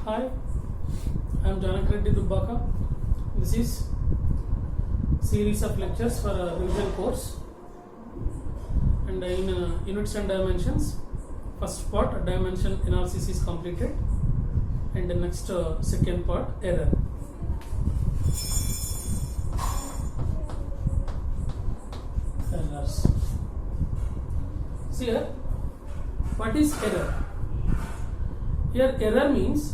Hi, I am Janak Reddy Dubbaka. This is series of lectures for a revision course, and in units and dimensions, first part dimension analysis is completed, and the next second part error. Errors. See here, what is error? Here error means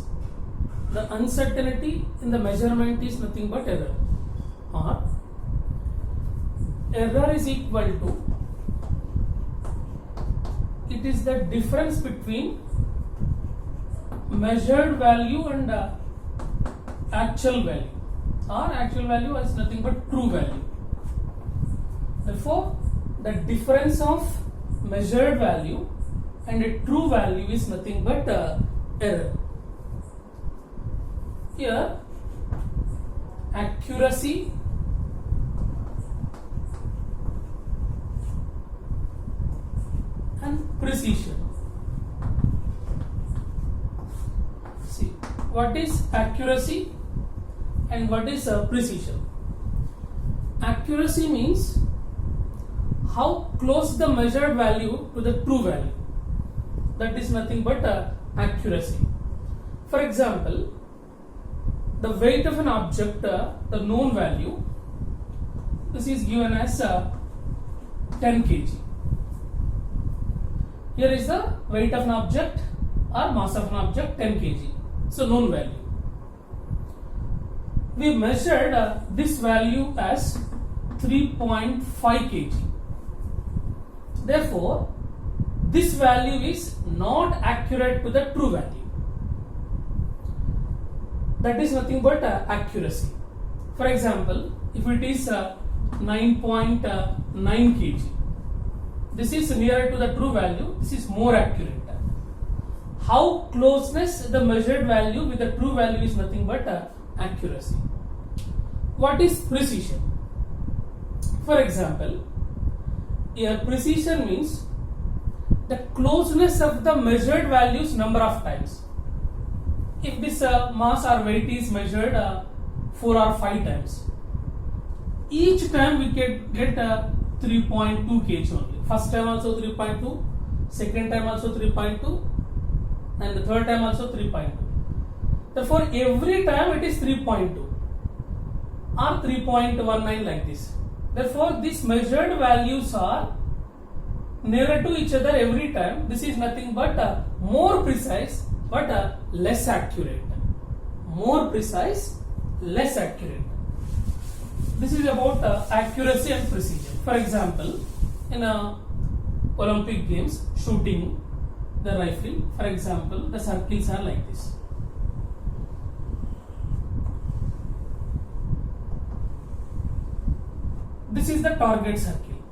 the uncertainty in the measurement is nothing but error, or error is equal to, it is the difference between measured value and actual value, or actual value is nothing but true value. Therefore, the difference of measured value and a true value is nothing but error. Here, accuracy and precision. See, what is accuracy and what is precision? Accuracy means how close the measured value to the true value. That is nothing but accuracy. For example, the weight of an object, the known value, this is given as 10 kg. Here is the weight of an object or mass of an object 10 kg. So known value. We measured this value as 3.5 kg. Therefore, this value is not accurate to the true value. That is nothing but accuracy. For example, if it is 9.9 kg, this is nearer to the true value, this is more accurate. How closeness the measured value with the true value is nothing but accuracy. What is precision? For example, here precision means the closeness of the measured values number of times. If this mass or weight is measured 4 or 5 times, each time we can get 3.2 kg only. First time also 3.2, second time also 3.2, and the third time also 3.2. Therefore, every time it is 3.2 or 3.19 like this. Therefore, these measured values are nearer to each other every time. This is nothing but more precise but less accurate. More precise, less accurate. This is about accuracy and precision. For example, in Olympic games, shooting the rifle, for example, the circles are like this. This is the target circle.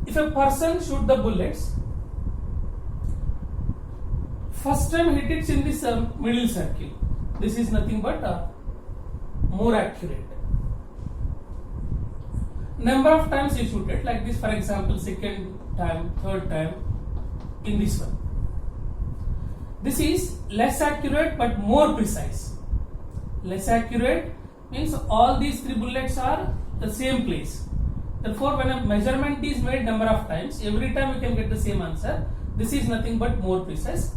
If a person shoot the bullets, first time hit it in this middle circle. This is nothing but more accurate. Number of times you shoot it like this, for example, second time, third time, in this one. This is less accurate but more precise. Less accurate means all these 3 bullets are the same place. Therefore, when a measurement is made number of times, every time we can get the same answer. This is nothing but more precise.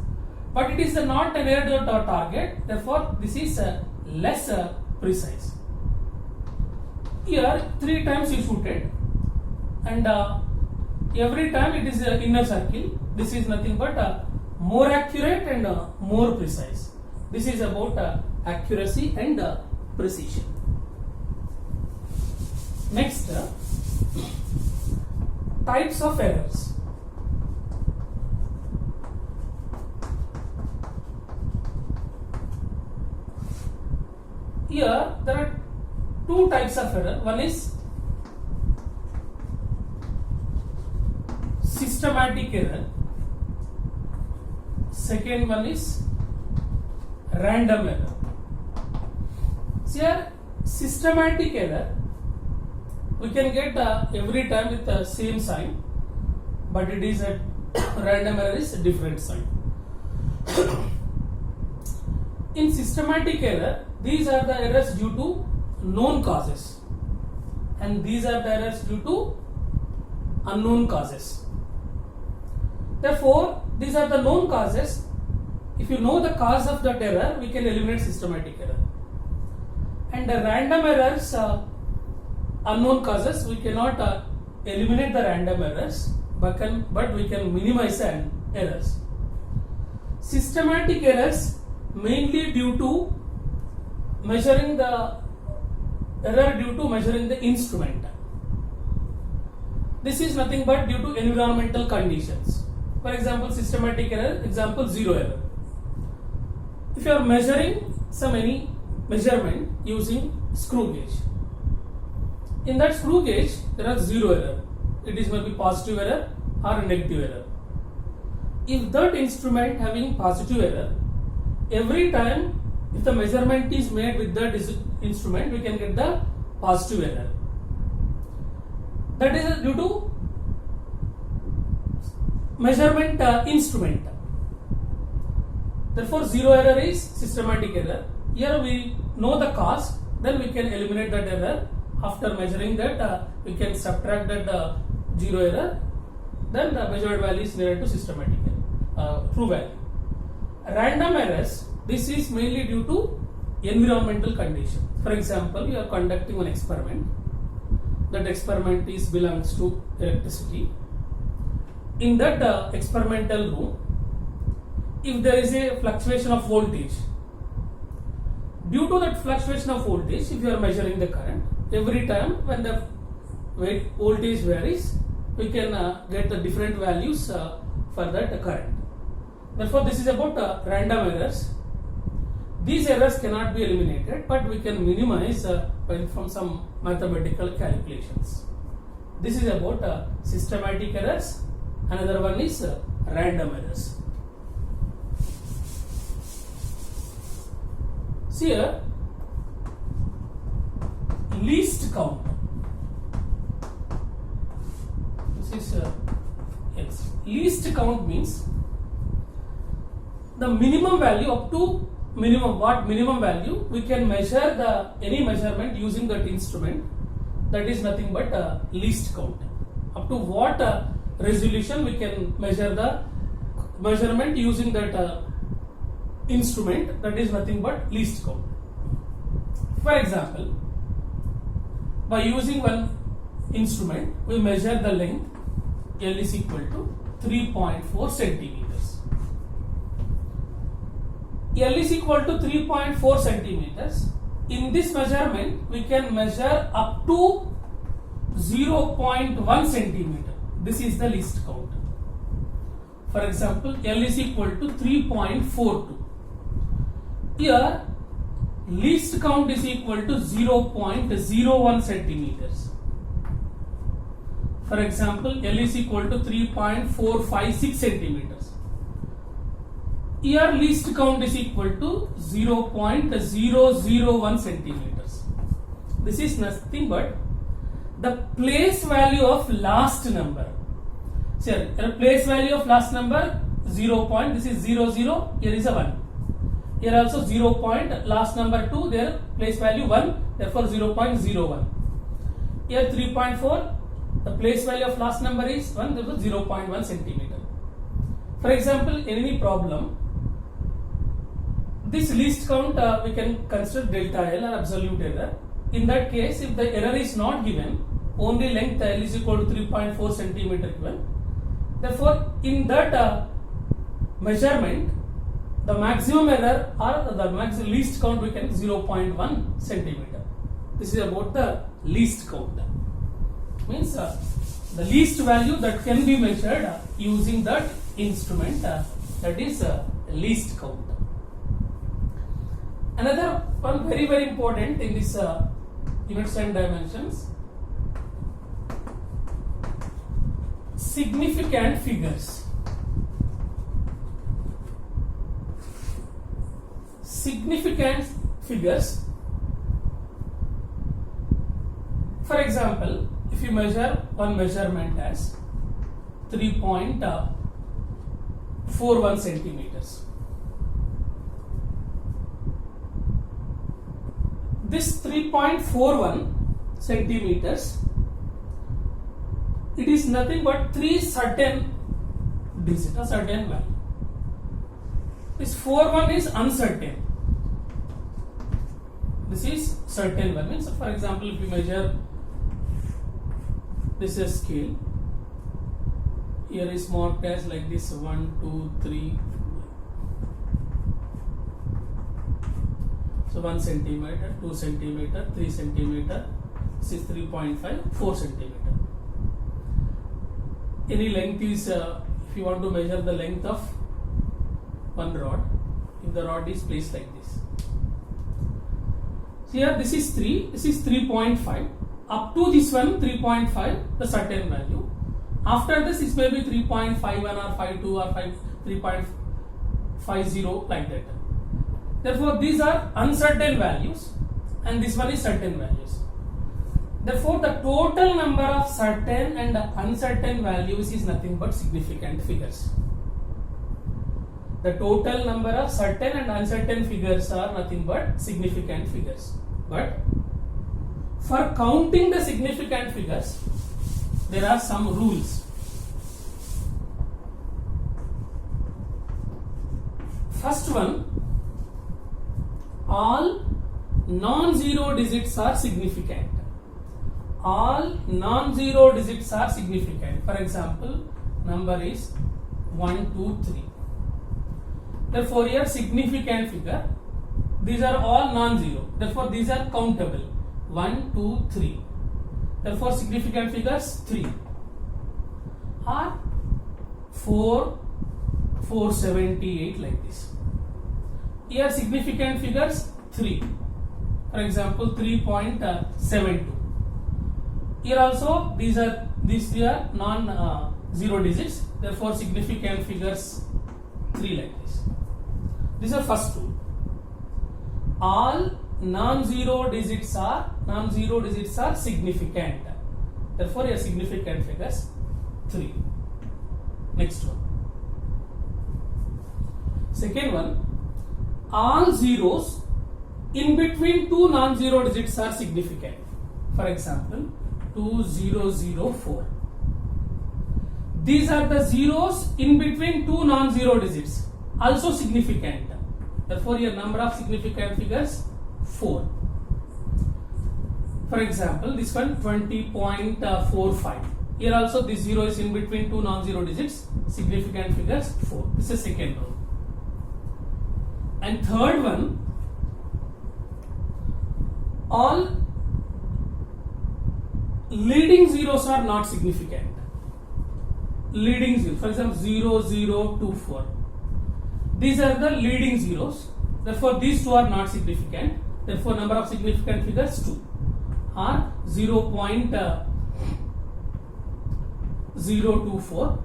But it is not near to the target. Therefore, this is less precise. Here, 3 times you shoot it, and every time it is inner circle. This is nothing but more accurate and more precise. This is about accuracy and precision. Next, types of errors. Here there are 2 types of error. One is systematic error. Second one is random error. So here systematic error we can get every time with the same sign, but it is a random error is a different sign. in systematic error, these are the errors due to known causes, and these are the errors due to unknown causes. Therefore, these are the known causes. If you know the cause of that error, we can eliminate systematic error. And the random errors, unknown causes, we cannot eliminate the random errors, but we can minimize the errors. Systematic errors mainly due to measuring the instrument. This is nothing but due to environmental conditions. For example, systematic error, example zero error. If you are measuring any measurement using screw gauge, in that screw gauge there are zero error. It is maybe positive error or negative error. If that instrument having positive error, every time if the measurement is made with that instrument, we can get the positive error. That is due to measurement instrument. Therefore, zero error is systematic error. Here we know the cause, then we can eliminate that error. After measuring that, we can subtract that zero error. Then the measured value is nearer to systematic error, true value. Random errors, this is mainly due to environmental condition. For example, you are conducting an experiment. That experiment belongs to electricity. In that experimental room, if there is a fluctuation of voltage, due to that fluctuation of voltage, if you are measuring the current, every time when the voltage varies, we can get the different values for that current. Therefore, this is about random errors. These errors cannot be eliminated, but we can minimize from some mathematical calculations. This is about systematic errors. Another one is random errors. See here, least count. This is yes. Least count means the minimum value up to minimum value we can measure any measurement using that instrument. That is nothing but least count. Up to what resolution we can measure the measurement using that instrument, that is nothing but least count. For example, by using one instrument, we measure the length. L is equal to 3.4 centimeters. L is equal to 3.4 centimeters. In this measurement, we can measure up to 0.1 centimeter. This is the least count. For example, L is equal to 3.42. Here, least count is equal to 0.01 centimeters. For example, L is equal to 3.456 centimeters. Here, least count is equal to 0.001 centimeters. This is nothing but the place value of last number. So, the place value of last number 0. This is 0, 0. Here is a 1. Here also 0 point, last number 2, their place value 1, therefore 0.01. Here 3.4, the place value of last number is 1, therefore 0.1 centimeter. For example, in any problem, this least count we can consider delta L or absolute error. In that case, if the error is not given, only length L is equal to 3.4 centimeter given. Therefore, in that measurement, the maximum error or the least count we can 0.1 centimeter. This is about the least count. Means the least value that can be measured using that instrument, that is least count. Another one very, very important in this units and dimensions, significant figures. Significant figures. For example, if you measure one measurement as 3.41 centimeters. this 3.41 centimeters, it is nothing but 3 certain digit, a certain value. This 41 is uncertain. This is certain value. Means, for example, if you measure, this is scale. Here is marked as like this 1, 2, 3. So 1 centimeter, 2 centimeter, 3 centimeter. This is 3.5, 4 centimeter. Any length is, if you want to measure the length of one rod, if the rod is placed like this. Here this is 3, this is 3.5. Up to this one 3.5, the certain value. After this, it may be 3.51 or 52 or 3.50 like that. Therefore, these are uncertain values and this one is certain values. Therefore, the total number of certain and uncertain values is nothing but significant figures. The total number of certain and uncertain figures are nothing but significant figures. But for counting the significant figures, there are some rules. First one, all non-zero digits are significant. All non-zero digits are significant. For example, number is 1, 2, 3. Therefore, here significant figure, these are all non-zero. Therefore, these are countable. 1, 2, 3. Therefore, significant figures 3. Or 4, 478 like this. Here significant figures 3. For example, 3.72. Here also these are non-zero digits. Therefore, significant figures 3 like this. This is the first rule. All non-zero digits are significant. Therefore, your significant figures 3. Next one. Second one, all zeros in between two non-zero digits are significant. For example, 2004. These are the zeros in between two non-zero digits, also significant. Therefore, your number of significant figures 4. For example, this one 20.45. Here also this zero is in between two non-zero digits, significant figures 4. This is second rule. And third one, all leading zeros are not significant. Leading zeros, for example 0, 0, 2, 4. These are the leading zeros. Therefore, these two are not significant. Therefore, number of significant figures 2 are 0.024,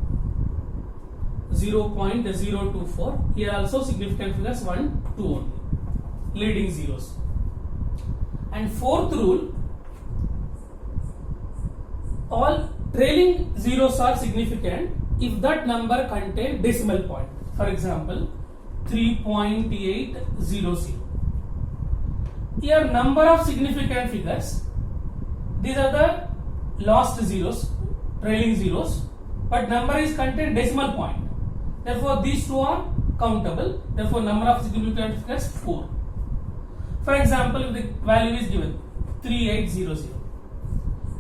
0.024. Here also significant figures 1, 2 only. Leading zeros. And fourth rule, all trailing zeros are significant if that number contains decimal point. For example, 3.800. Here number of significant figures, these are the lost zeros, trailing zeros, but number is contained decimal point. Therefore, these two are countable. Therefore, number of significant figures 4. For example, if the value is given 3800.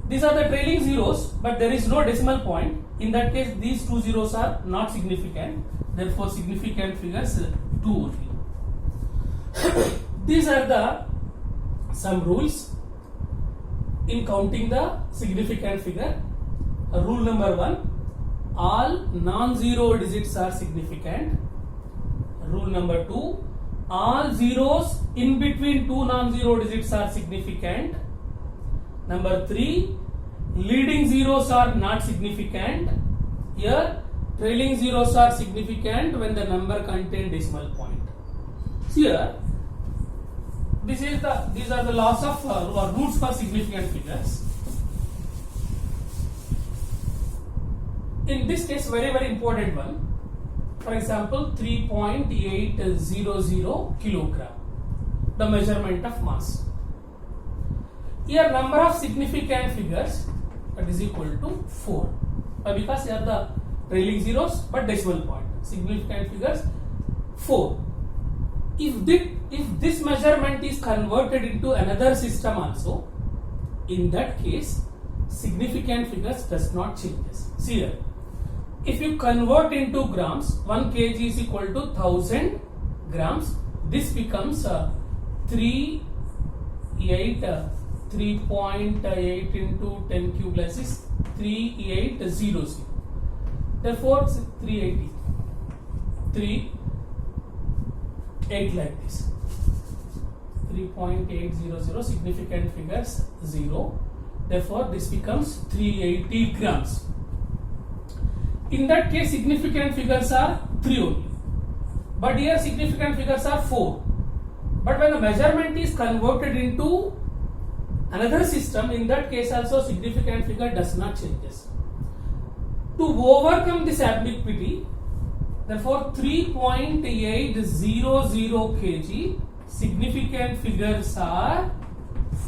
These are the trailing zeros, but there is no decimal point. In that case, these two zeros are not significant. Therefore, significant figures 2 only. These are the some rules in counting the significant figure. Rule number 1, all non-zero digits are significant. Rule number 2, all zeros in between two non-zero digits are significant. Number 3, leading zeros are not significant. Here, trailing zeros are significant when the number contains decimal point. Here, these are the laws of or roots for significant figures. In this case, very important one. For example, 3.800 kilogram, the measurement of mass. Here number of significant figures, that is equal to 4. Because here the trailing zeros but decimal point. Significant figures 4. If this measurement is converted into another system also, in that case significant figures does not changes. See here, if you convert into grams, 1 kg is equal to 1000 grams. This becomes 3.8 into 10 cube plus is 3800. Therefore 380. 8 like this. 3.800, significant figures 0. Therefore this becomes 380 grams. In that case significant figures are 3 only. But here significant figures are 4. But when the measurement is converted into another system, in that case also significant figure does not changes. To overcome this ambiguity, therefore 3.800 kg, significant figures are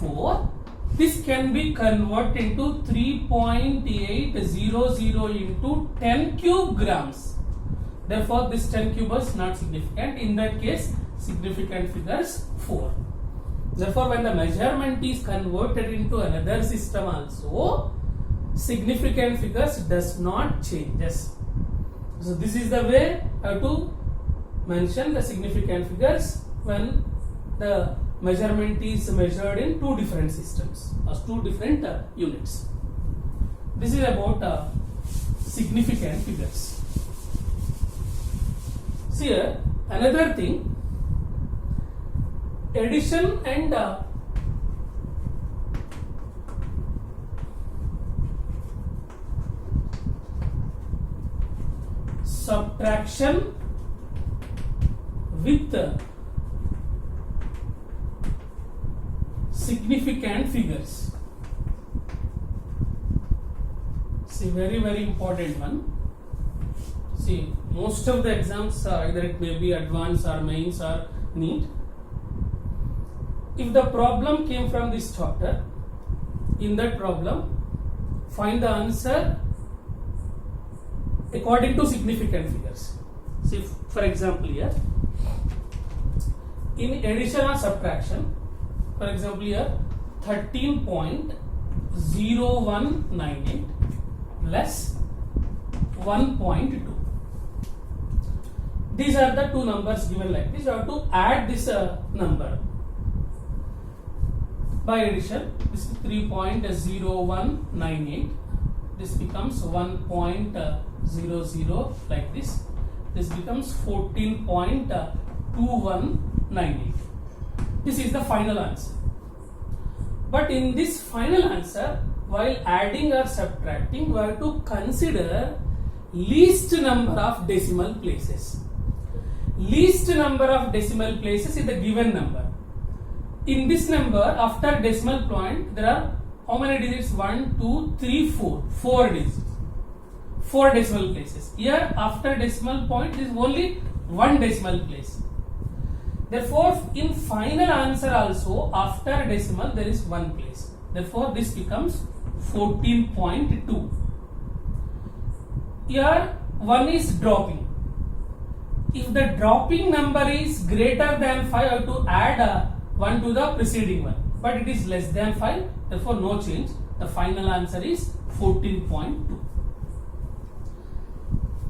4. This can be converted into 3.800 into 10 cube grams. Therefore this 10 cube is not significant. In that case significant figures 4. Therefore when the measurement is converted into another system also, significant figures does not changes. So this is the way how to mention the significant figures when the measurement is measured in two different systems or two different units. This is about significant figures. See here, another thing, addition and subtraction with significant figures. See, very important one. See, most of the exams either it may be advanced or mains or NEET. If the problem came from this chapter, in that problem find the answer according to significant figures. See, for example here, in addition or subtraction, for example here 13.0198 plus 1.2. These are the two numbers given like this. You have to add this number by addition. This is 3.0198. This becomes 1.00 like this. This becomes 14.2198. This is the final answer. But in this final answer, while adding or subtracting, we have to consider least number of decimal places. Least number of decimal places is the given number. In this number, after decimal point, there are how many digits? 1, 2, 3, 4. 4 digits. 4 decimal places. Here, after decimal point, is only 1 decimal place. Therefore, in final answer also, after decimal, there is 1 place. Therefore, this becomes 14.2. Here, 1 is dropping. If the dropping number is greater than 5, I have to add 1 to the preceding one. But it is less than 5, therefore no change. The final answer is 14.2.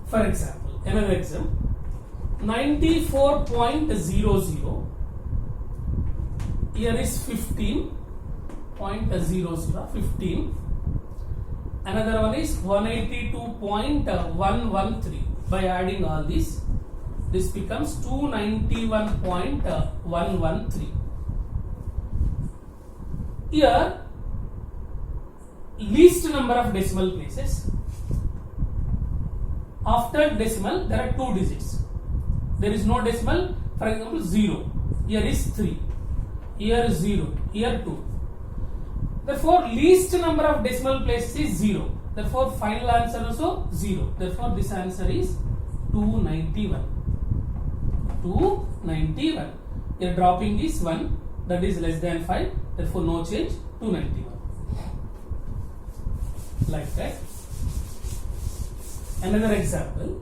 For example, another example, 94.00. Here is 15.00, 15. Another one is 182.113. By adding all these, this becomes 291.113. Here, least number of decimal places. After decimal, there are 2 digits. There is no decimal. For example, 0. Here is 3. Here is 0. Here 2. Therefore, least number of decimal places is 0. Therefore, final answer also 0. Therefore, this answer is 291. 291. Here dropping is 1. That is less than 5. Therefore, no change. 291. Like that. Another example,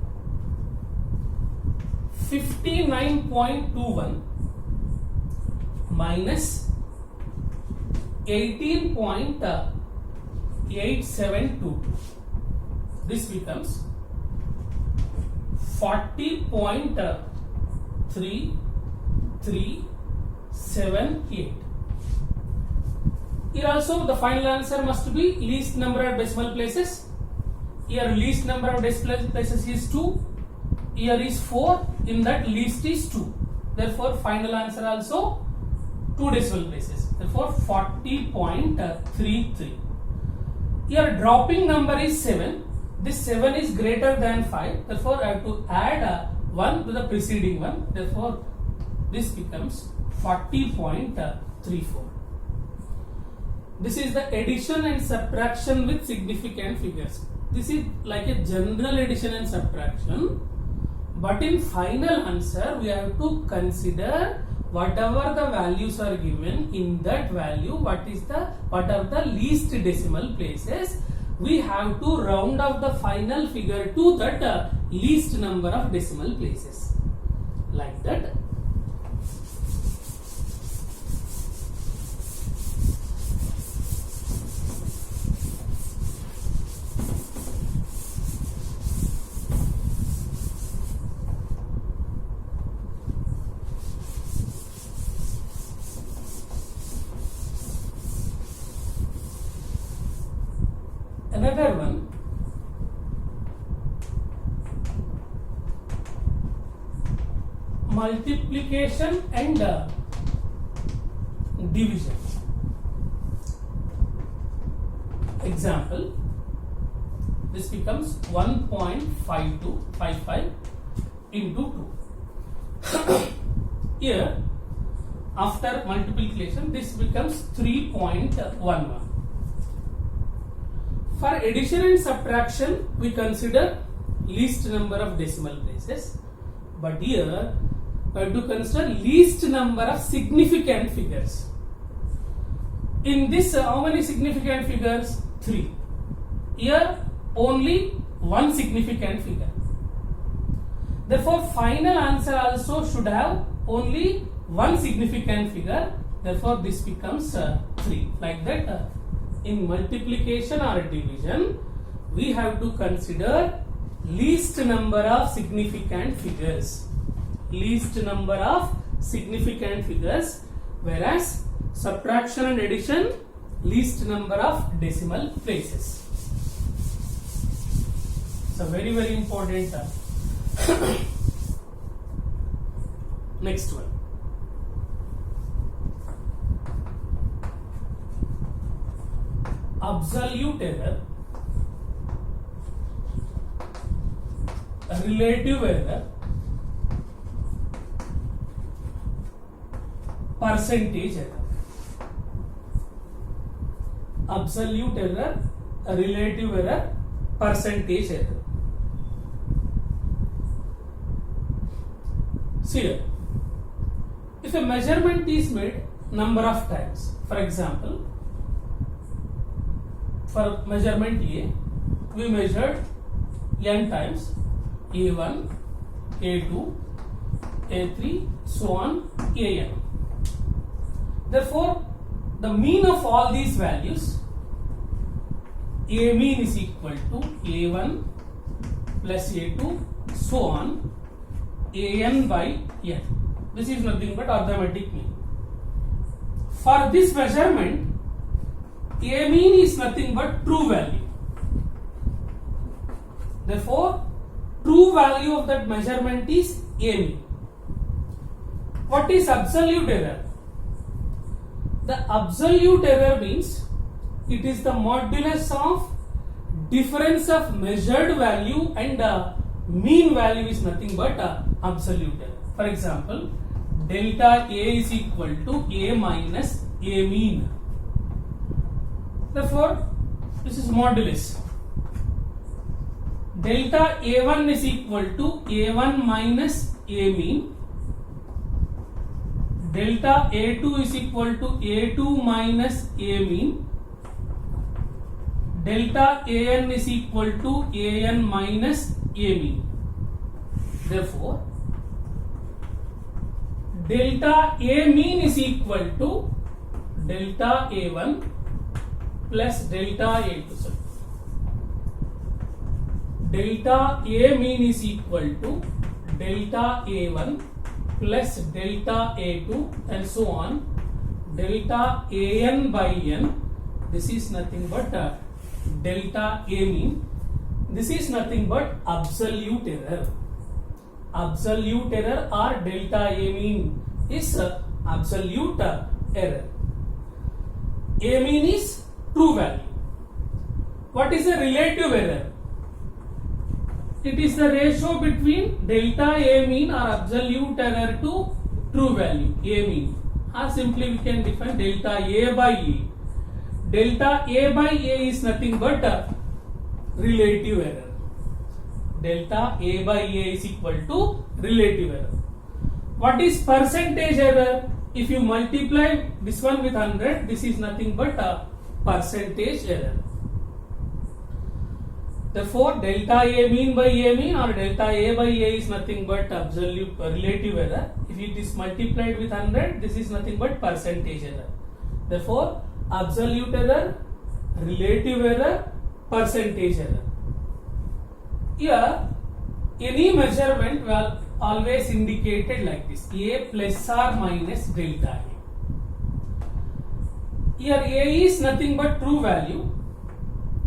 59.21 minus 18.8722. This becomes 40.3378. Here also the final answer must be least number of decimal places. Here least number of decimal places is 2. Here is 4. In that least is 2. Therefore final answer also 2 decimal places. Therefore 40.33. Here dropping number is 7. This 7 is greater than 5. Therefore I have to add 1 to the preceding one. Therefore this becomes 40.34. This is the addition and subtraction with significant figures. This is like a general addition and subtraction, but in final answer we have to consider whatever the values are given in that value, what are the least decimal places. We have to round off the final figure to that least number of decimal places, like that. Another one, multiplication and division. Example, this becomes 1.5255 into 2. Here after multiplication this becomes 3.11. For addition and subtraction, we consider least number of decimal places, but here we have to consider least number of significant figures. In this, how many significant figures? 3. Here only one significant figure. Therefore, final answer also should have only one significant figure. Therefore, this becomes 3. Like that. In multiplication or division, we have to consider least number of significant figures. Least number of significant figures, whereas subtraction and addition, least number of decimal places. So very, very important. Next one. Absolute error, relative error, percentage error. Absolute error, relative error, percentage error. See here, if a measurement is made number of times, for example, for measurement A, we measured n times, A1, A2, A3, so on, AN. Therefore, the mean of all these values, A mean is equal to A1 plus A2, so on, AN by N. This is nothing but arithmetic mean. For this measurement, A mean is nothing but true value. Therefore, true value of that measurement is A mean. What is absolute error? The absolute error means it is the modulus of difference of measured value and mean value is nothing but absolute error. For example, delta A is equal to A minus A mean. Therefore, this is modulus. Delta A1 is equal to A1 minus A mean. delta A2 is equal to A2 minus A mean, delta AN is equal to AN minus A mean. Therefore, delta A mean is equal to delta A1 plus delta A2. Sorry. Delta A mean is equal to delta A1 plus delta A2 and so on. Delta AN by N, this is nothing but delta A mean. This is nothing but absolute error. Absolute error or delta A mean is absolute error. A mean is true value. What is the relative error? It is the ratio between delta A mean or absolute error to true value A mean, or simply we can define delta A by A. Delta A by A is nothing but relative error. Delta A by A is equal to relative error. What is percentage error? If you multiply this one with 100, this is nothing but a percentage error. Therefore, delta A mean by A mean or delta A by A is nothing but absolute relative error. If it is multiplied with 100, this is nothing but percentage error. Therefore, absolute error, relative error, percentage error. Here, any measurement will always indicated like this: A plus or minus delta A. Here, A is nothing but true value.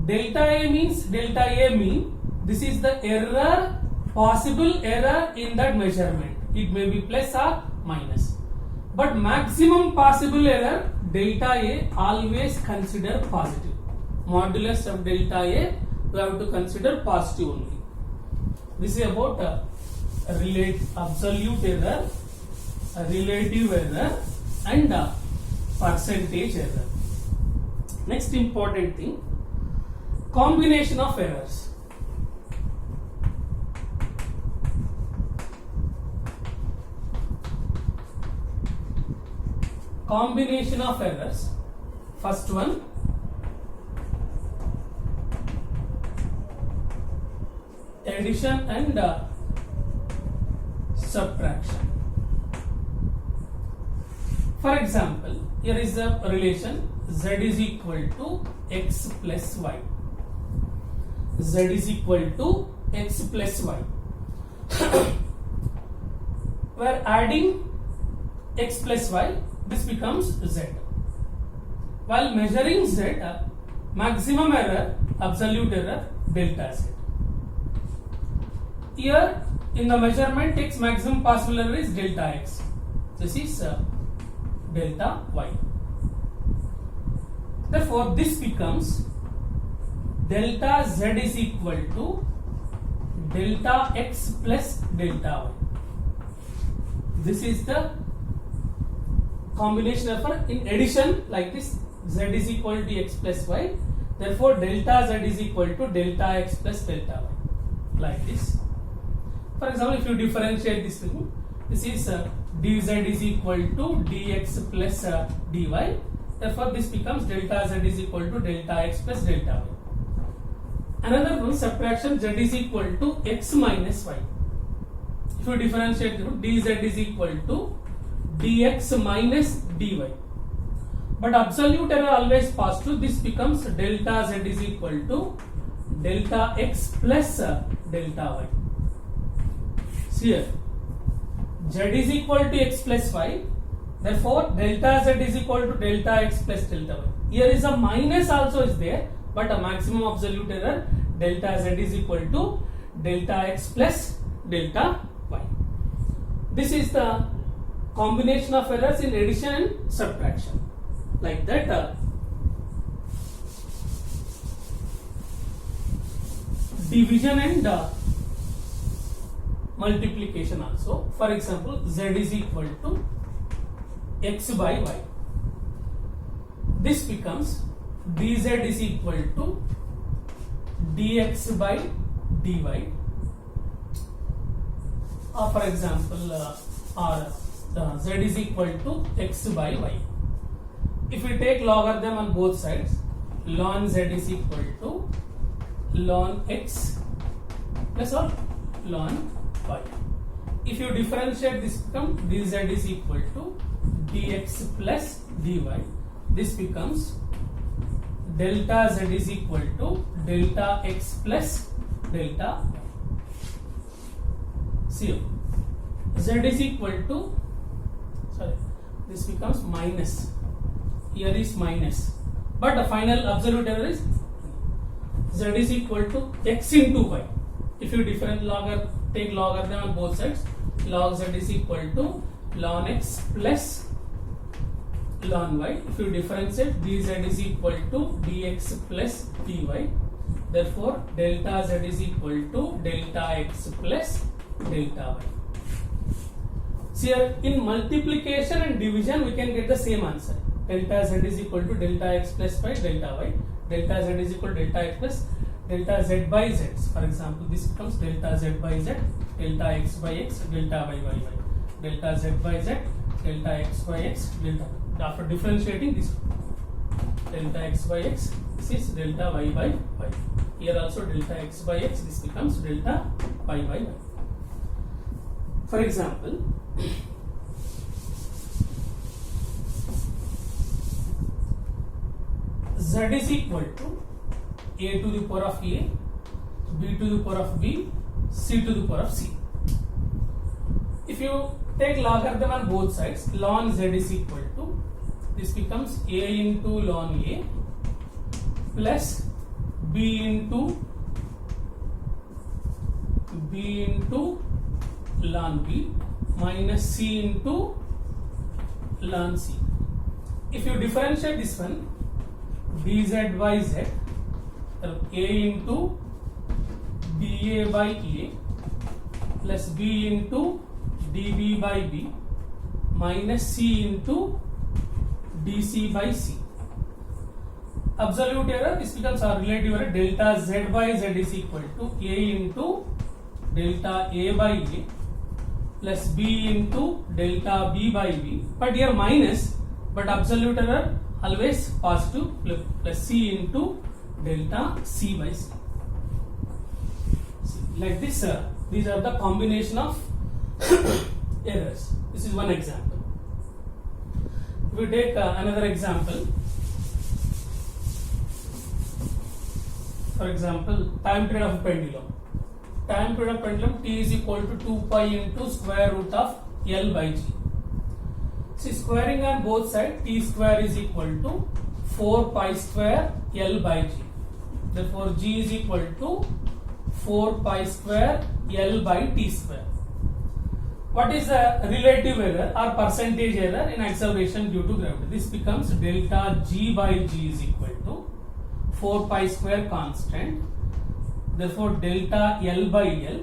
Delta A means delta A mean. This is the error, possible error in that measurement. It may be plus or minus. But maximum possible error, delta A always consider positive. Modulus of delta A, we have to consider positive only. This is about absolute error, relative error and percentage error. Next important thing, combination of errors. Combination of errors. First one, addition and subtraction. For example, here is a relation z is equal to x plus y. Z is equal to x plus y. We are adding x plus y, this becomes z. While measuring z, maximum error, absolute error, delta z. Here in the measurement x, maximum possible error is delta x. This is delta y. Therefore, this becomes delta z is equal to delta x plus delta y. This is the combination error. In addition, like this, z is equal to x plus y. Therefore, delta z is equal to delta x plus delta y. Like this. For example, if you differentiate this thing, this is dz is equal to dx plus dy. Therefore, this becomes delta z is equal to delta x plus delta y. Another one, subtraction, z is equal to x minus y. If you differentiate, dz is equal to dx minus dy. But absolute error always positive. This becomes delta z is equal to delta x plus delta y. See here, z is equal to x plus y. Therefore, delta z is equal to delta x plus delta y. Here is a minus also is there, but a maximum absolute error, delta z is equal to delta x plus delta y. This is the combination of errors in addition and subtraction. Like that, division and multiplication also. For example, z is equal to x by y. This becomes dz is equal to dx by dy. Or for example, or z is equal to x by y. If we take logarithm on both sides, ln z is equal to ln x plus or ln y. If you differentiate this, become dz is equal to dx plus dy. This becomes delta z is equal to delta x plus delta y. See, z is equal to, sorry, this becomes minus. Here is minus, but the final absolute error is z is equal to x into y. If you take logarithm on both sides, log z is equal to ln x plus ln y. If you differentiate, dz is equal to dx plus dy. Therefore, delta z is equal to delta x plus delta y. See, here in multiplication and division we can get the same answer. Delta z is equal to delta x plus by delta y. Delta z is equal to delta x plus delta z by z. For example, this becomes delta z by z, delta x by x, delta y by y. Delta z by z, delta x by x, delta y. After differentiating this, delta x by x, this is delta y by y. Here also delta x by x, this becomes delta y by y. For example, z is equal to a to the power of a, b to the power of b, c to the power of c. If you take logarithm on both sides, ln z is equal to, this becomes a into ln a plus b into ln b minus c into ln c. If you differentiate this one, dz by z, a into dA by a plus b into dB by b minus c into dc by c. Absolute error, this becomes our relative error. Delta z by z is equal to a into delta a by a plus b into delta b by b, but here minus, but absolute error always positive, plus c into delta c by c. Like this, these are the combination of errors. This is one example. If we take another example, for example, time period of pendulum. Time period of pendulum t is equal to 2 pi into square root of L by g. See, squaring on both sides, t square is equal to 4 pi square L by g. Therefore, g is equal to 4 pi square L by t square. What is the relative error or percentage error in acceleration due to gravity? This becomes delta g by g is equal to 4 pi square constant. Therefore, delta L by L.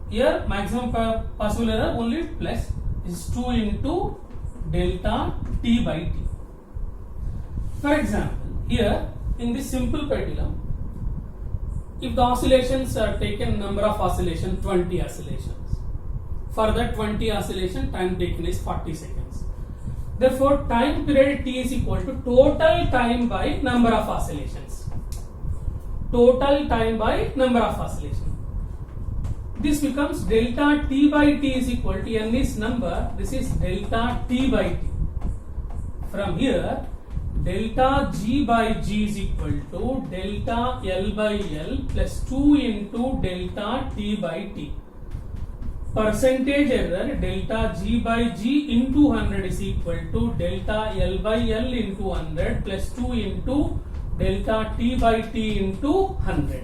Here, maximum possible error only plus is 2 into delta t by t. For example, here in this simple pendulum, if the oscillations are taken, number of oscillations 20 oscillations. For that 20 oscillation, time taken is 40 seconds. Therefore, time period t is equal to total time by number of oscillations. Total time by number of oscillations. This becomes delta t by t is equal to n is number. This is delta t by t. From here, delta g by g is equal to delta L by L plus 2 into delta t by t. Percentage error, delta g by g into 100 is equal to delta L by L into 100 plus 2 into delta t by t into 100.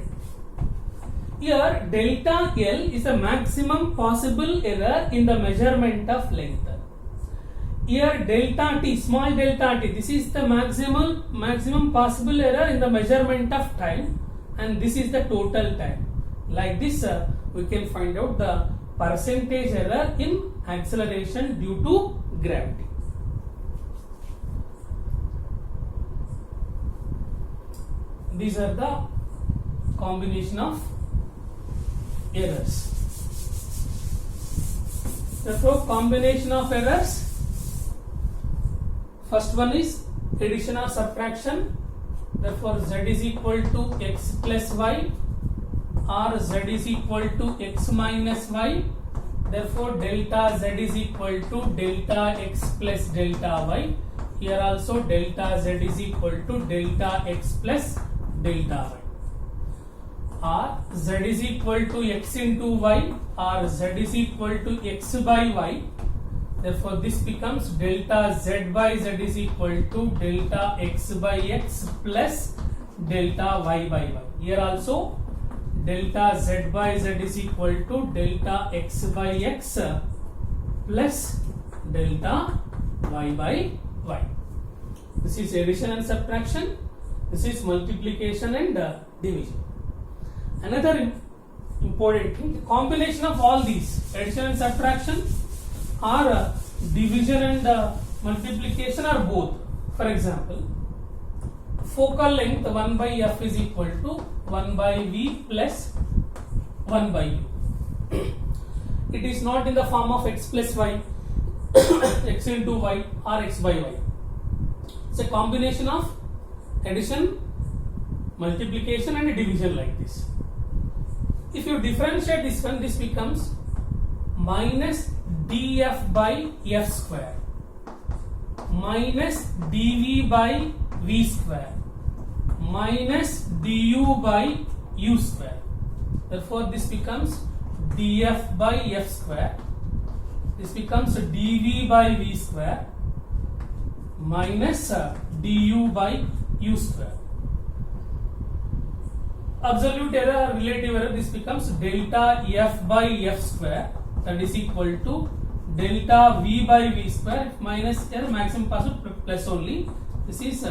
Here, delta L is the maximum possible error in the measurement of length. Here, delta t, small delta t, this is the maximum possible error in the measurement of time, and this is the total time. Like this, we can find out the percentage error in acceleration due to gravity. These are the combination of errors. Therefore, combination of errors. First one is addition or subtraction. Therefore, z is equal to x plus y, or z is equal to x minus y. Therefore, delta z is equal to delta x plus delta y. Here also delta z is equal to delta x plus delta y. Or z is equal to x into y, or z is equal to x by y. Therefore, this becomes delta z by z is equal to delta x by x plus delta y by y. Here also delta z by z is equal to delta x by x plus delta y by y. This is addition and subtraction. This is multiplication and division. Another important thing, the combination of all these addition and subtraction or division and multiplication are both. For example, focal length 1 by f is equal to 1 by v plus 1 by u. It is not in the form of x plus y, x into y or x by y. It's a combination of addition, multiplication and division like this. If you differentiate this one, this becomes minus df by f square minus dv by v square minus du by u square. Therefore, this becomes df by f square. This becomes dv by v square minus du by u square. Absolute error, relative error, this becomes delta f by f square, that is equal to delta v by v square, minus error maximum possible plus only. This is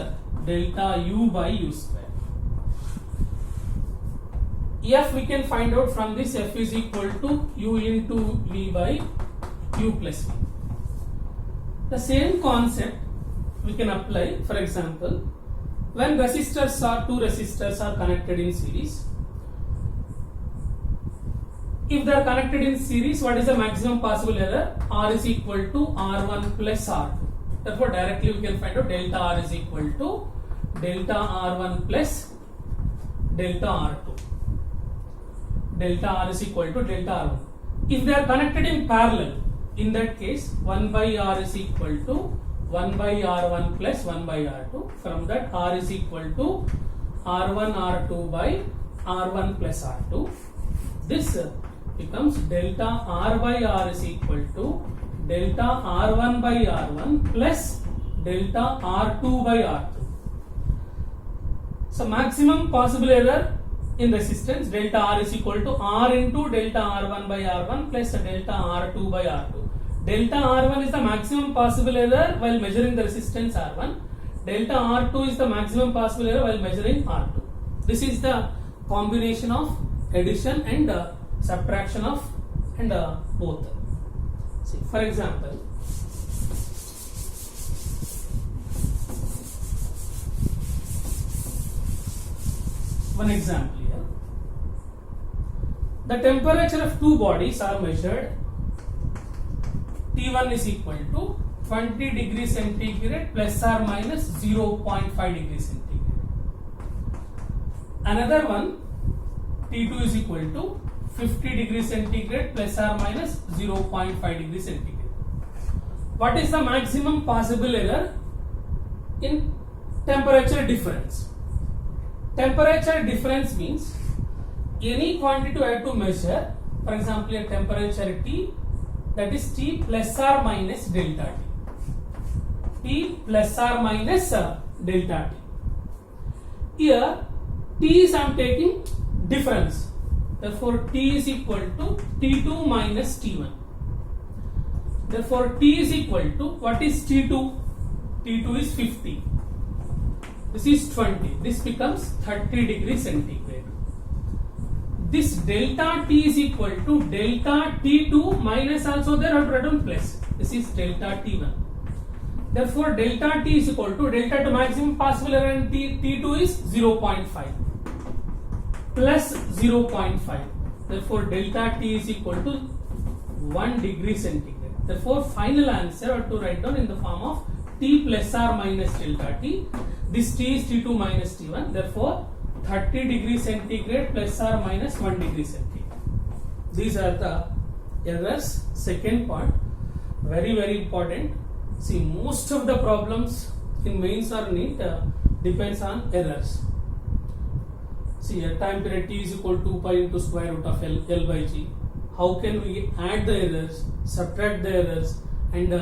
delta u by u square. F we can find out from this, f is equal to u into v by u plus v. The same concept we can apply. For example, when resistors are, two resistors are connected in series, if they are connected in series, what is the maximum possible error? R is equal to R1 plus R2. Therefore, directly we can find out delta R is equal to delta R1 plus delta R2. Delta R is equal to delta R1. If they are connected in parallel, in that case 1 by R is equal to 1 by R1 plus 1 by R2. From that, R is equal to R1 R2 by R1 plus R2. This becomes delta R by R is equal to delta R1 by R1 plus delta R2 by R2. So, maximum possible error in resistance, delta R is equal to R into delta R1 by R1 plus delta R2 by R2. Delta R1 is the maximum possible error while measuring the resistance R1. Delta R2 is the maximum possible error while measuring R2. This is the combination of addition and subtraction of and both. See, for example, one example here. The temperature of two bodies are measured. T1 is equal to 20 degrees centigrade plus or minus 0.5 degrees centigrade. Another one, T2 is equal to 50 degrees centigrade plus or minus 0.5 degrees centigrade. What is the maximum possible error in temperature difference? Temperature difference means any quantity I have to measure, for example, a temperature T, that is T plus or minus delta T. T plus or minus delta T. Here, T is I am taking difference. Therefore, T is equal to T2 minus T1. Therefore, T is equal to, what is T2? T2 is 50. This is 20. This becomes 30 degrees centigrade. This delta T is equal to delta T2 minus, also there I have written plus. This is delta T1. Therefore, delta T is equal to delta to maximum possible error in T2 is 0.5 plus 0.5. Therefore, delta T is equal to 1 degree centigrade. Therefore, final answer are to write down in the form of t plus or minus delta t. This t is T2 minus T1. Therefore, 30 degree centigrade plus or minus 1 degree centigrade. These are the errors. Second part, very important. See, most of the problems in mains or NEET depends on errors. See, a time period t is equal to 2 pi into square root of L by G. How can we add the errors, subtract the errors, and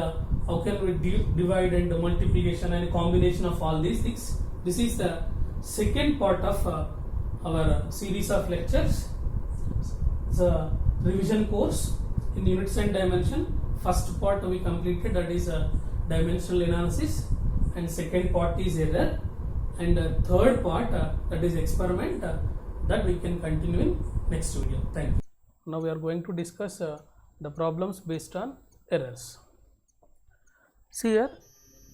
how can we divide and multiplication and combination of all these things? This is the second part of our series of lectures. The revision course in units and dimension. First part we completed, that is dimensional analysis, and second part is error, and third part that is experiment that we can continue in next video. Thank you. Now we are going to discuss the problems based on errors. See here,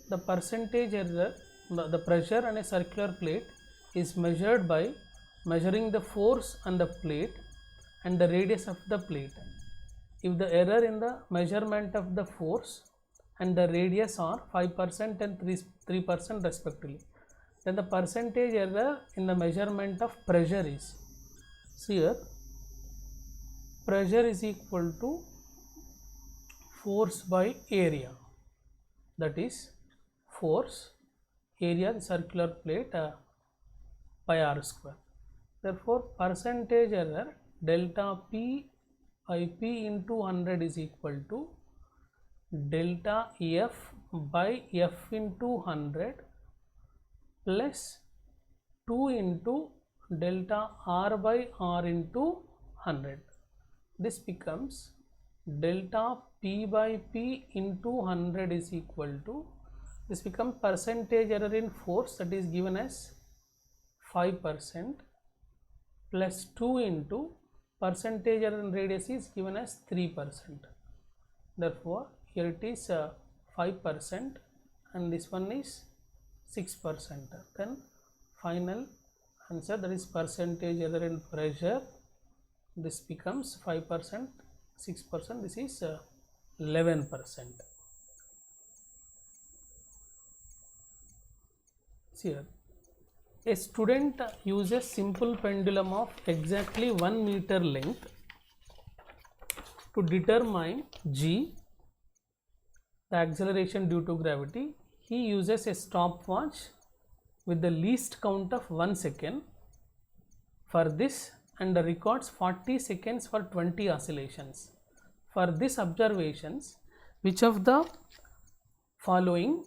the percentage error, the pressure on a circular plate is measured by measuring the force on the plate and the radius of the plate. If the error in the measurement of the force and the radius are 5% and 3% respectively, then the percentage error in the measurement of pressure is, see here, pressure is equal to force by area, that is force area the circular plate pi r square. Therefore, percentage error delta P by P into 100 is equal to delta F by F into 100 plus 2 into delta R by R into 100. This becomes delta P by P into 100 is equal to, this becomes percentage error in force, that is given as 5%, plus 2 into percentage error in radius is given as 3%. Therefore, here it is 5% and this one is 6%. Then final answer, that is percentage error in pressure, this becomes 5%, 6%, this is 11%. See here, a student uses simple pendulum of exactly 1 meter length to determine g, the acceleration due to gravity. He uses a stopwatch with the least count of 1 second for this and records 40 seconds for 20 oscillations. For this observations, which of the following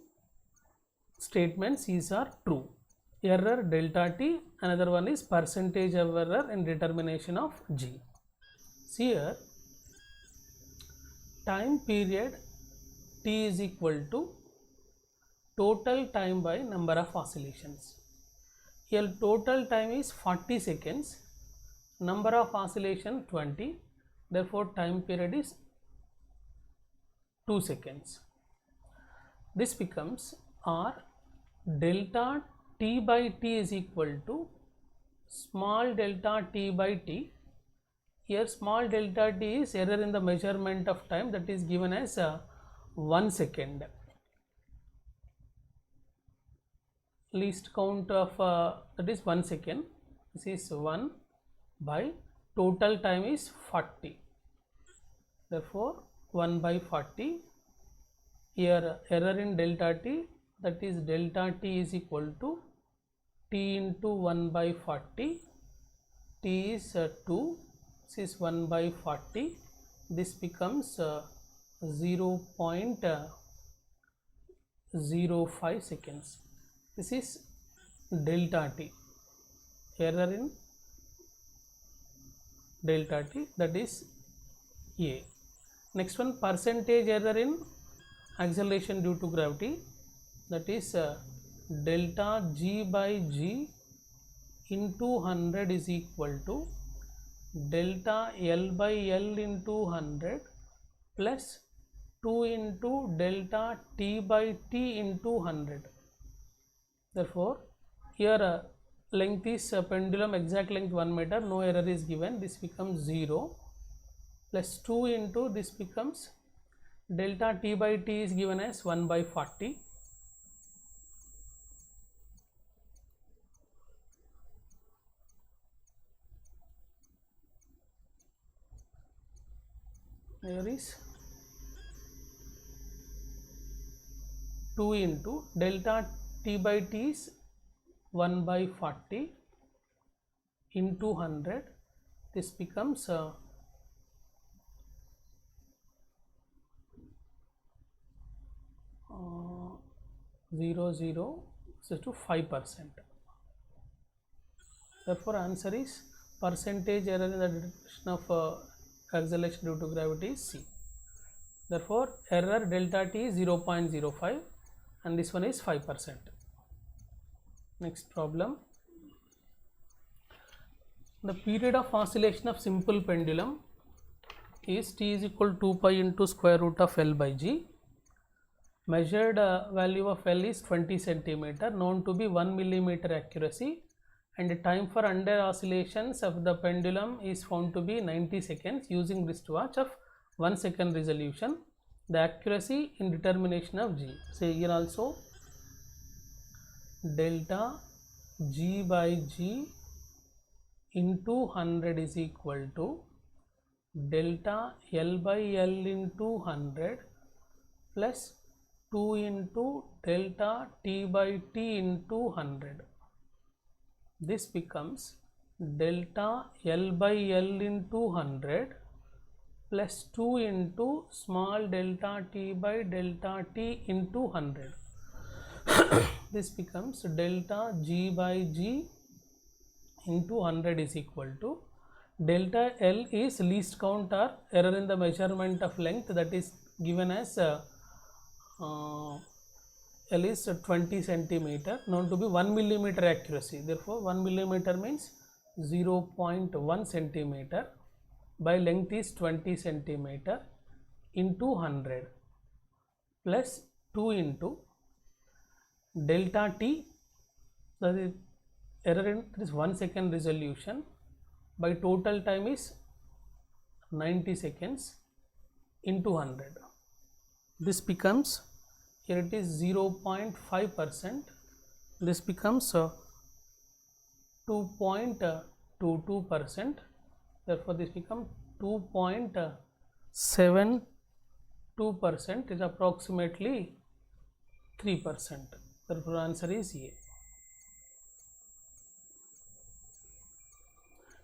statements is are true? Error delta t, another one is percentage of error in determination of g. See here, time period t is equal to total time by number of oscillations. Here total time is 40 seconds, number of oscillation 20, therefore time period is 2 seconds. This becomes R delta t by t is equal to small delta t by t. Here small delta t is error in the measurement of time, that is given as 1 second. Least count of that is 1 second, this is 1 by total time is 40, therefore 1 by 40. Here error in delta t, that is delta t is equal to t into 1 by 40, t is 2, this is 1 by 40, this becomes 0.05 seconds. This is delta t, error in delta t, that is A. Next one, percentage error in acceleration due to gravity, that is delta g by g into 100 is equal to delta L by L into 100 plus 2 into delta t by t into 100. Therefore, here length is pendulum exact length 1 meter, no error is given, this becomes 0 plus 2 into this becomes delta T by T is given as 1 by 40. Here is 2 into delta T by T is 1 by 40 into 100. This becomes 0.00 is to 5%. Therefore, answer is percentage error in the detection of acceleration due to gravity is C. Therefore, error delta T is 0.05 and this one is 5%. Next problem. The period of oscillation of simple pendulum is T is equal to 2 pi into square root of L by G. Measured value of L is 20 centimeter, known to be 1 millimeter accuracy, and the time for under oscillations of the pendulum is found to be 90 seconds using wristwatch of 1 second resolution. The accuracy in determination of G. So here also delta G by G into 100 is equal to delta L by L into 100 plus 2 into delta T by T into 100. This becomes delta L by L into 100 plus 2 into small delta T by delta T into 100. This becomes delta G by G into 100 is equal to delta L is least count or error in the measurement of length, that is given as L is 20 centimeter, known to be 1 millimeter accuracy. Therefore, 1 millimeter means 0.1 centimeter by length is 20 centimeter into 100 plus 2 into delta T, that is error in this 1 second resolution by total time is 90 seconds into 100. This becomes, here it is 0.5%, this becomes 2.22%, therefore this becomes 2.72%, is approximately 3%. Therefore answer is A.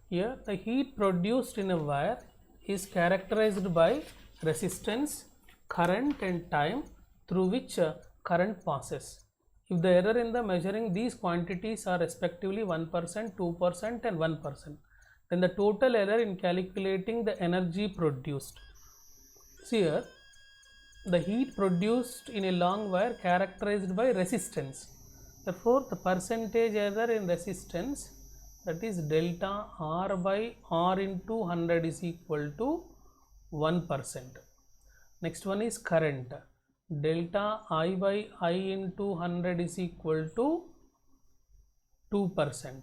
Here the heat produced in a wire is characterized by resistance, current and time through which current passes. If the error in the measuring these quantities are respectively 1%, 2% and 1%, then the total error in calculating the energy produced. See here, the heat produced in a long wire characterized by resistance. Therefore, the percentage error in resistance, that is delta R by R into 100 is equal to 1%. Next one is current. Delta I by I into 100 is equal to 2%.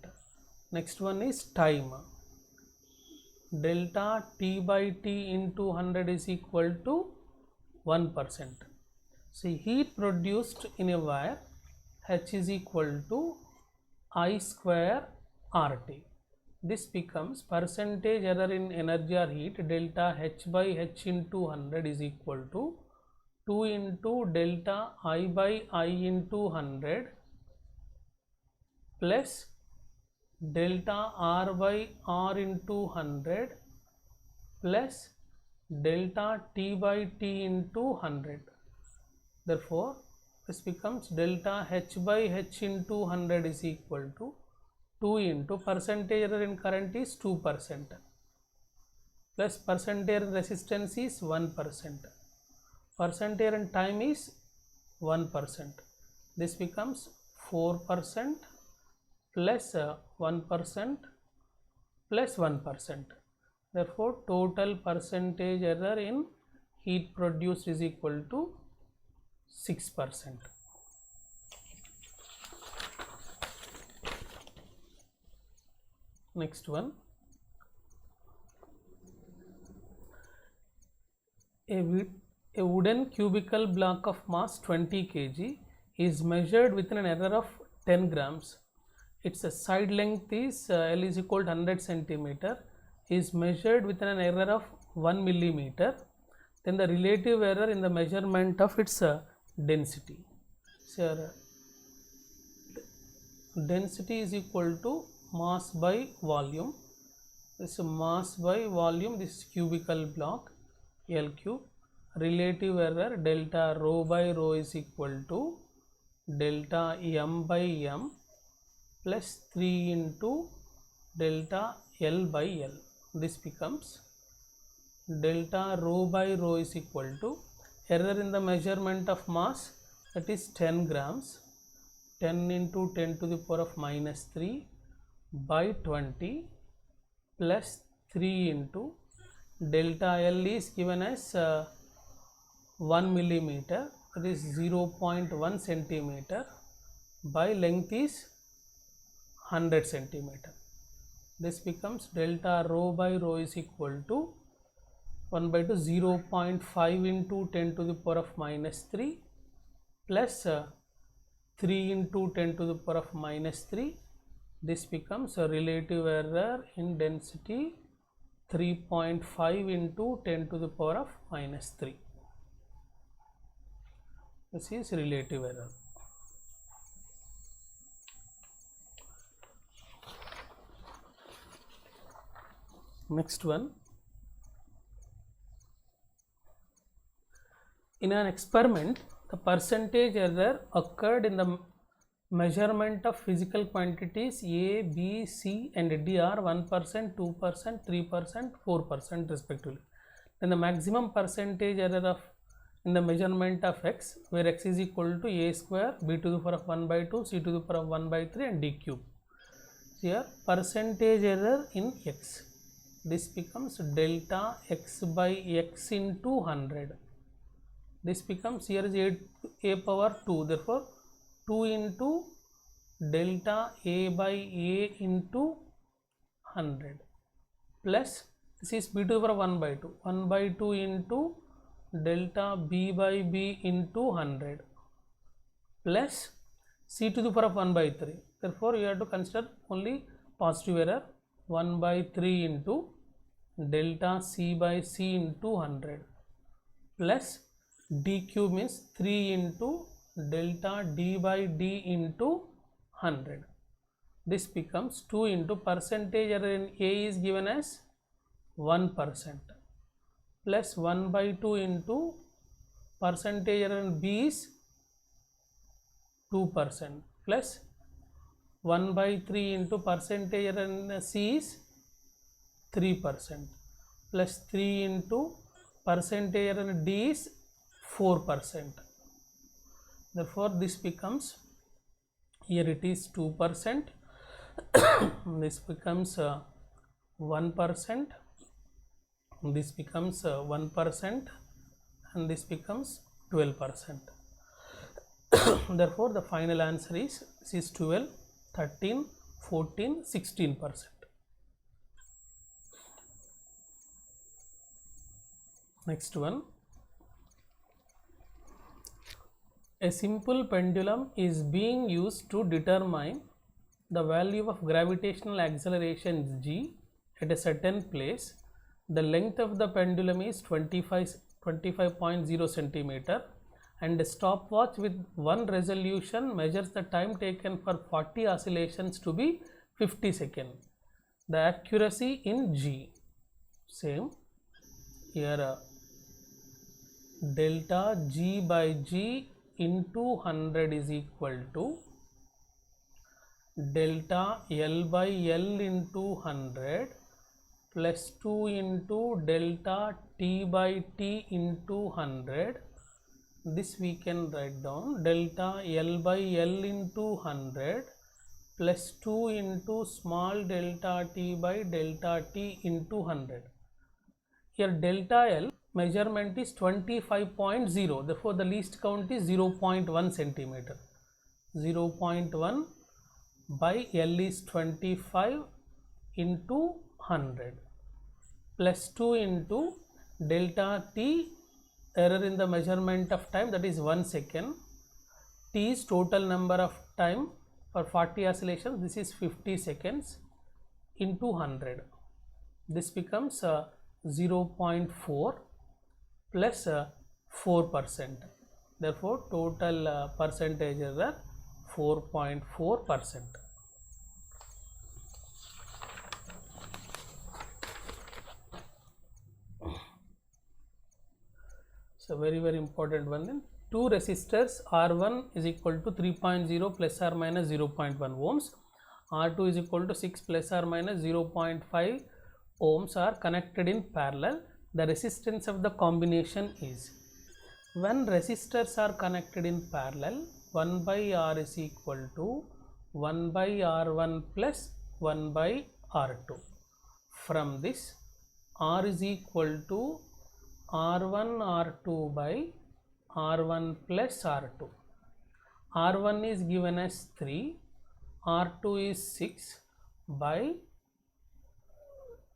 Next one is time. Delta T by T into 100 is equal to 1%. See, heat produced in a wire, H is equal to I square RT. This becomes percentage error in energy or heat, delta H by H into 100 is equal to 2 into delta I by I into 100 plus delta R by R into 100 plus delta T by T into 100. Therefore, this becomes delta H by H into 100 is equal to 2 into percentage error in current is 2% plus percentage error in resistance is 1%. Percentage error in time is 1%. This becomes 4% plus 1% plus 1%. Therefore, total percentage error in heat produced is equal to 6%. Next one, a A wooden cubical block of mass 20 kg is measured with an error of 10 grams. Its side length is L is equal to 100 centimeter, is measured with an error of 1 millimeter. Then the relative error in the measurement of its density. So, density is equal to mass by volume. This mass by volume, this cubical block L cube. Relative error delta rho by rho is equal to delta m by m plus 3 into delta L by L. This becomes delta rho by rho is equal to error in the measurement of mass, that is 10 grams, 10 into 10 to the power of minus 3 by 20 plus 3 into delta L is given as 1 millimeter, that is 0.1 centimeter, by length is 100 centimeter. This becomes delta rho by rho is equal to 1 by 2 0.5 into 10 to the power of minus 3 plus 3 into 10 to the power of minus 3. This becomes a relative error in density 3.5 into 10 to the power of minus 3. This is relative error. Next one. In an experiment, the percentage error occurred in the measurement of physical quantities A, B, C and D are 1%, 2%, 3%, 4% respectively. Then the maximum percentage error of in the measurement of x, where x is equal to a square, b to the power of 1 by 2, c to the power of 1 by 3 and d cube. Here percentage error in x, this becomes delta x by x into 100. This becomes, here is a power 2, therefore 2 into delta a by a into 100 plus this is b to the power of 1 by 2, 1 by 2 into delta b by b into 100 plus c to the power of 1 by 3. Therefore, you have to consider only positive error, 1 by 3 into delta c by c into 100 plus d cube means 3 into delta d by d into 100. This becomes 2 into percentage error in A is given as 1% plus 1 by 2 into percentage error in B is 2% plus 1 by 3 into percentage error in C is 3% plus 3 into percentage error in D is 4%. Therefore, this becomes, here it is 2%, this becomes 1%, this becomes 1% and this becomes 12%. Therefore, the final answer is, this is 12, 13, 14, 16%. Next one. A simple pendulum is being used to determine the value of gravitational acceleration g at a certain place. The length of the pendulum is 25.0 centimeter and a stopwatch with one resolution measures the time taken for 40 oscillations to be 50 seconds. The accuracy in g, same here, delta g by g into 100 is equal to delta L by L into 100 plus 2 into delta T by T into 100. This we can write down, delta L by L into 100 plus 2 into small delta T by delta T into 100. Here delta L measurement is 25.0, therefore the least count is 0.1 centimeter. 0.1 by L is 25 into 100 plus 2 into delta T, error in the measurement of time, that is 1 second. T is total number of time for 40 oscillations, this is 50 seconds into 100. This becomes 0.4 plus 4%. Therefore, total percentage error 4.4%. So very important one. Then two resistors R1 is equal to 3.0 plus or minus 0.1 ohms, R2 is equal to 6 plus or minus 0.5 ohms are connected in parallel. The resistance of the combination is, when resistors are connected in parallel, 1 by R is equal to 1 by R1 plus 1 by R2. From this, R is equal to R1 R2 by R1 plus R2. R1 is given as 3, R2 is 6 by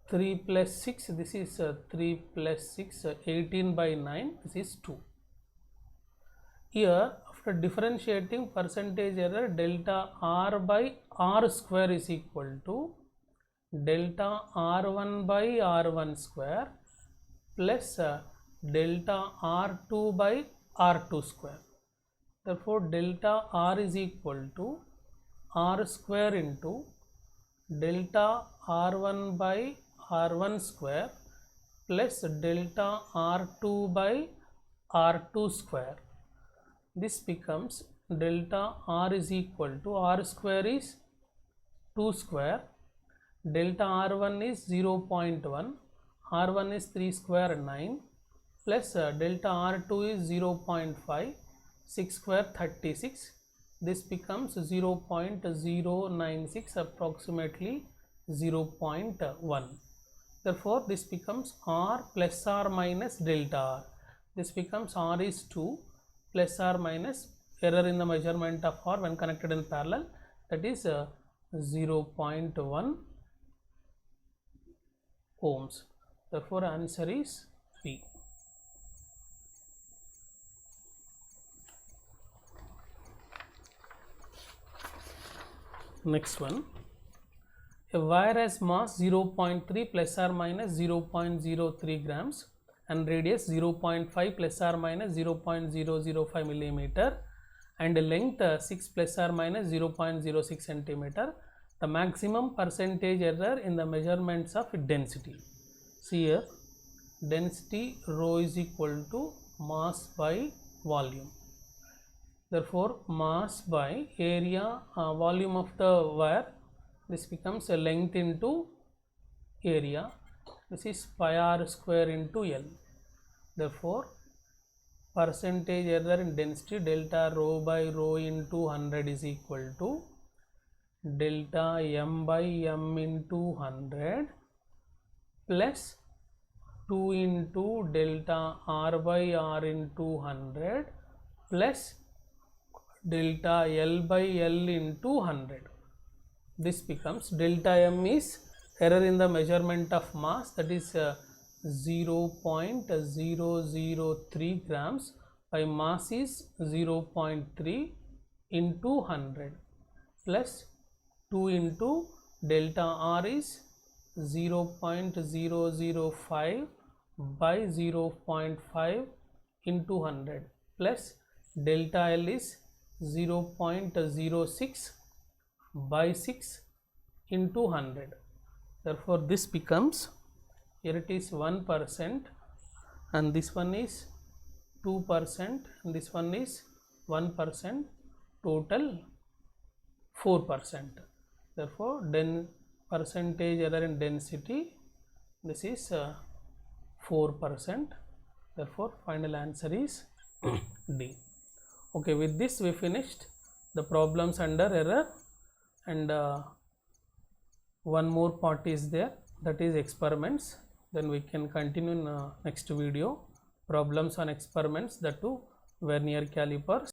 3 plus 6, this is 3 plus 6, 18 by 9, this is 2. Here, after differentiating, percentage error delta R by R square is equal to delta R1 by R1 square plus delta R2 by R2 square. Therefore, delta R is equal to R square into delta R1 by R1 square plus delta R2 by R2 square. This becomes delta R is equal to R square is 2 square, delta R1 is 0.1, R1 is 3 square 9 plus delta R2 is 0.5, 6 square 36. This becomes 0.096, approximately 0.1. Therefore, this becomes R plus or minus delta R. This becomes R is 2 plus or minus error in the measurement of R when connected in parallel, that is 0.1 ohms. Therefore, answer is B. Next one, a wire has mass 0.3 plus or minus 0.03 grams and radius 0.5 plus or minus 0.005 millimeter and length 6 plus or minus 0.06 centimeter. The maximum percentage error in the measurements of density. See here, density rho is equal to mass by volume. Therefore, mass by area, volume of the wire, this becomes a length into area. This is pi r square into L. Therefore, percentage error in density delta rho by rho into 100 is equal to delta m by m into 100 plus 2 into delta r by r into 100 plus delta L by L into 100. This becomes delta M is error in the measurement of mass, that is 0.003 grams by mass is 0.3 into 100 plus 2 into delta R is 0.005 by 0.5 into 100 plus delta L is 0.06 by 6 into 100. Therefore, this becomes, here it is 1% and this one is 2% and this one is 1%, total 4%. Therefore, percentage error in density, this is 4%. Therefore, final answer is D. Okay, with this we finished the problems under error, and one more part is there, that is experiments. Then we can continue in next video, problems on experiments, that too vernier calipers.